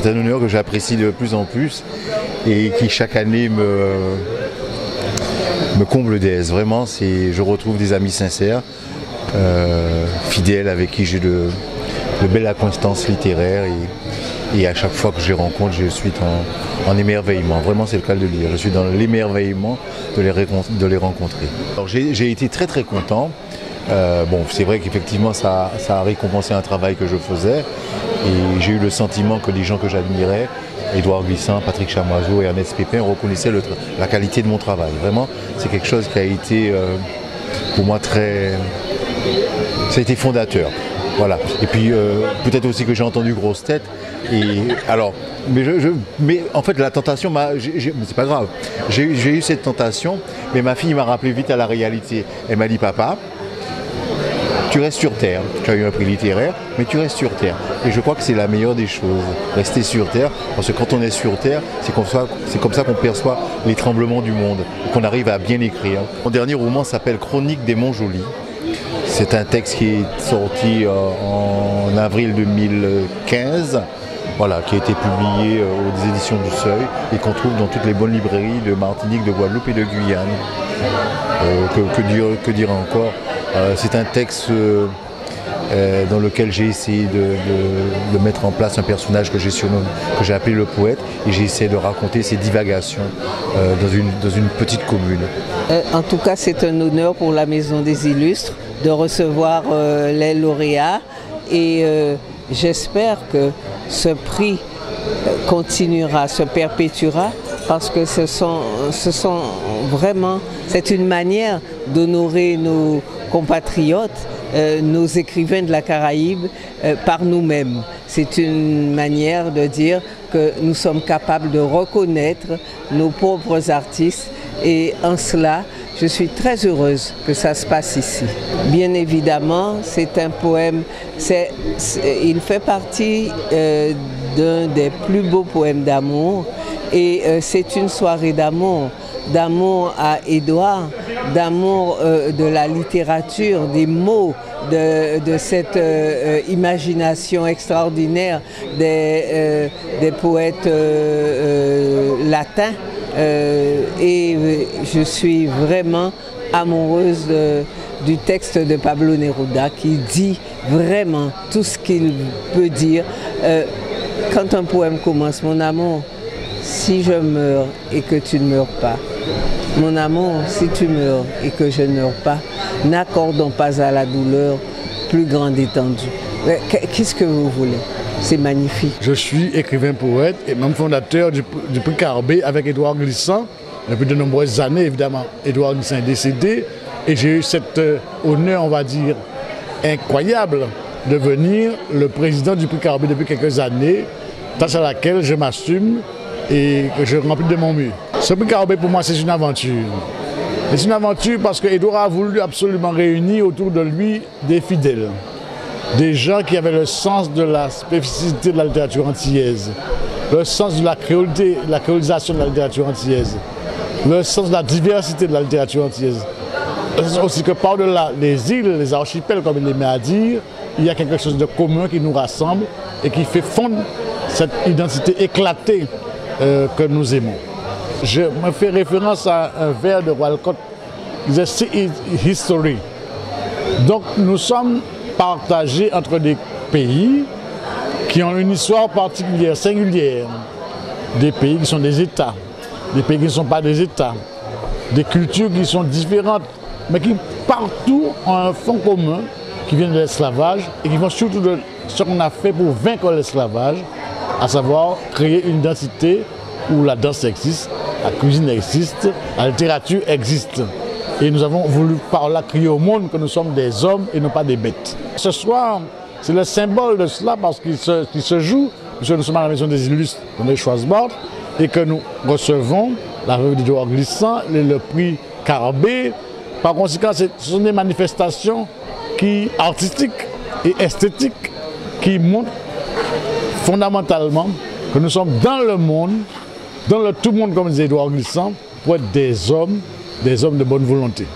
un honneur que j'apprécie de plus en plus et qui chaque année me comble d'aise. Vraiment, je retrouve des amis sincères, fidèles, avec qui j'ai de belles accointances littéraires et à chaque fois que je les rencontre, je suis en émerveillement. Vraiment, c'est le cas de le dire. Je suis dans l'émerveillement de les rencontrer. Alors, j'ai été très très content. Bon, c'est vrai qu'effectivement, ça a récompensé un travail que je faisais et j'ai eu le sentiment que les gens que j'admirais, Édouard Glissant, Patrick Chamoiseau et Ernest Pépin, reconnaissaient la qualité de mon travail. Vraiment, c'est quelque chose qui a été pour moi ça a été fondateur. Voilà. Et puis peut-être aussi que j'ai entendu Grosse Tête. Et alors, mais en fait la tentation c'est pas grave. J'ai eu cette tentation, mais ma fille m'a rappelé vite à la réalité. Elle m'a dit papa, tu restes sur terre. Tu as eu un prix littéraire, mais tu restes sur terre. Et je crois que c'est la meilleure des choses, rester sur terre, parce que quand on est sur terre, c'est comme ça qu'on perçoit les tremblements du monde, et qu'on arrive à bien écrire. Mon dernier roman s'appelle Chronique des Montjoly. C'est un texte qui est sorti en avril 2015, voilà, qui a été publié aux éditions du Seuil et qu'on trouve dans toutes les bonnes librairies de Martinique, de Guadeloupe et de Guyane. Que dire encore? C'est un texte dans lequel j'ai essayé de mettre en place un personnage que j'ai appelé le poète, et j'ai essayé de raconter ses divagations dans une petite commune. En tout cas, c'est un honneur pour la Maison des Illustres de recevoir les lauréats et j'espère que ce prix continuera, se perpétuera, parce que c'est une manière d'honorer nos compatriotes, nos écrivains de la Caraïbe par nous-mêmes. C'est une manière de dire que nous sommes capables de reconnaître nos propres artistes, et en cela, je suis très heureuse que ça se passe ici. Bien évidemment, c'est un poème, il fait partie d'un des plus beaux poèmes d'amour, et c'est une soirée d'amour à Édouard, d'amour de la littérature, des mots, de cette imagination extraordinaire des poètes latins. Et je suis vraiment amoureuse du texte de Pablo Neruda, qui dit vraiment tout ce qu'il peut dire. Quand un poème commence, mon amour, si je meurs et que tu ne meurs pas, mon amour, si tu meurs et que je ne meurs pas, n'accordons pas à la douleur plus grande étendue. Qu'est-ce que vous voulez? C'est magnifique. Je suis écrivain poète et même fondateur du prix Carbet avec Édouard Glissant depuis de nombreuses années, évidemment. Édouard Glissant est décédé et j'ai eu cet honneur, on va dire, incroyable de devenir le président du prix Carbet depuis quelques années, tâche à laquelle je m'assume et que je remplis de mon mieux. Ce prix Carbet pour moi, c'est une aventure. C'est une aventure parce qu'Édouard a voulu absolument réunir autour de lui des fidèles. Des gens qui avaient le sens de la spécificité de la littérature antillaise, le sens de la créolisation de la littérature antillaise, le sens de la diversité de la littérature antillaise. Aussi que par-delà les îles, les archipels, comme il aimait à dire, il y a quelque chose de commun qui nous rassemble et qui fait fondre cette identité éclatée que nous aimons. Je me fais référence à un vers de Walcott qui disait « See history ». Donc nous sommes partagés entre des pays qui ont une histoire particulière, singulière, des pays qui sont des États, des pays qui ne sont pas des États, des cultures qui sont différentes, mais qui partout ont un fond commun qui vient de l'esclavage et qui vont surtout de ce qu'on a fait pour vaincre l'esclavage, à savoir créer une identité où la danse existe, la cuisine existe, la littérature existe. Et nous avons voulu par là crier au monde que nous sommes des hommes et non pas des bêtes. Ce soir, c'est le symbole de cela parce qu'il se joue, puisque nous sommes à la Maison des Illustres, dans les Schwarzbord, et que nous recevons la revue d'Édouard Glissant, le prix Carbet. Par conséquent, ce sont des manifestations artistiques et esthétiques qui montrent fondamentalement que nous sommes dans le monde, dans le tout monde, comme disait Édouard Glissant, pour être des hommes de bonne volonté.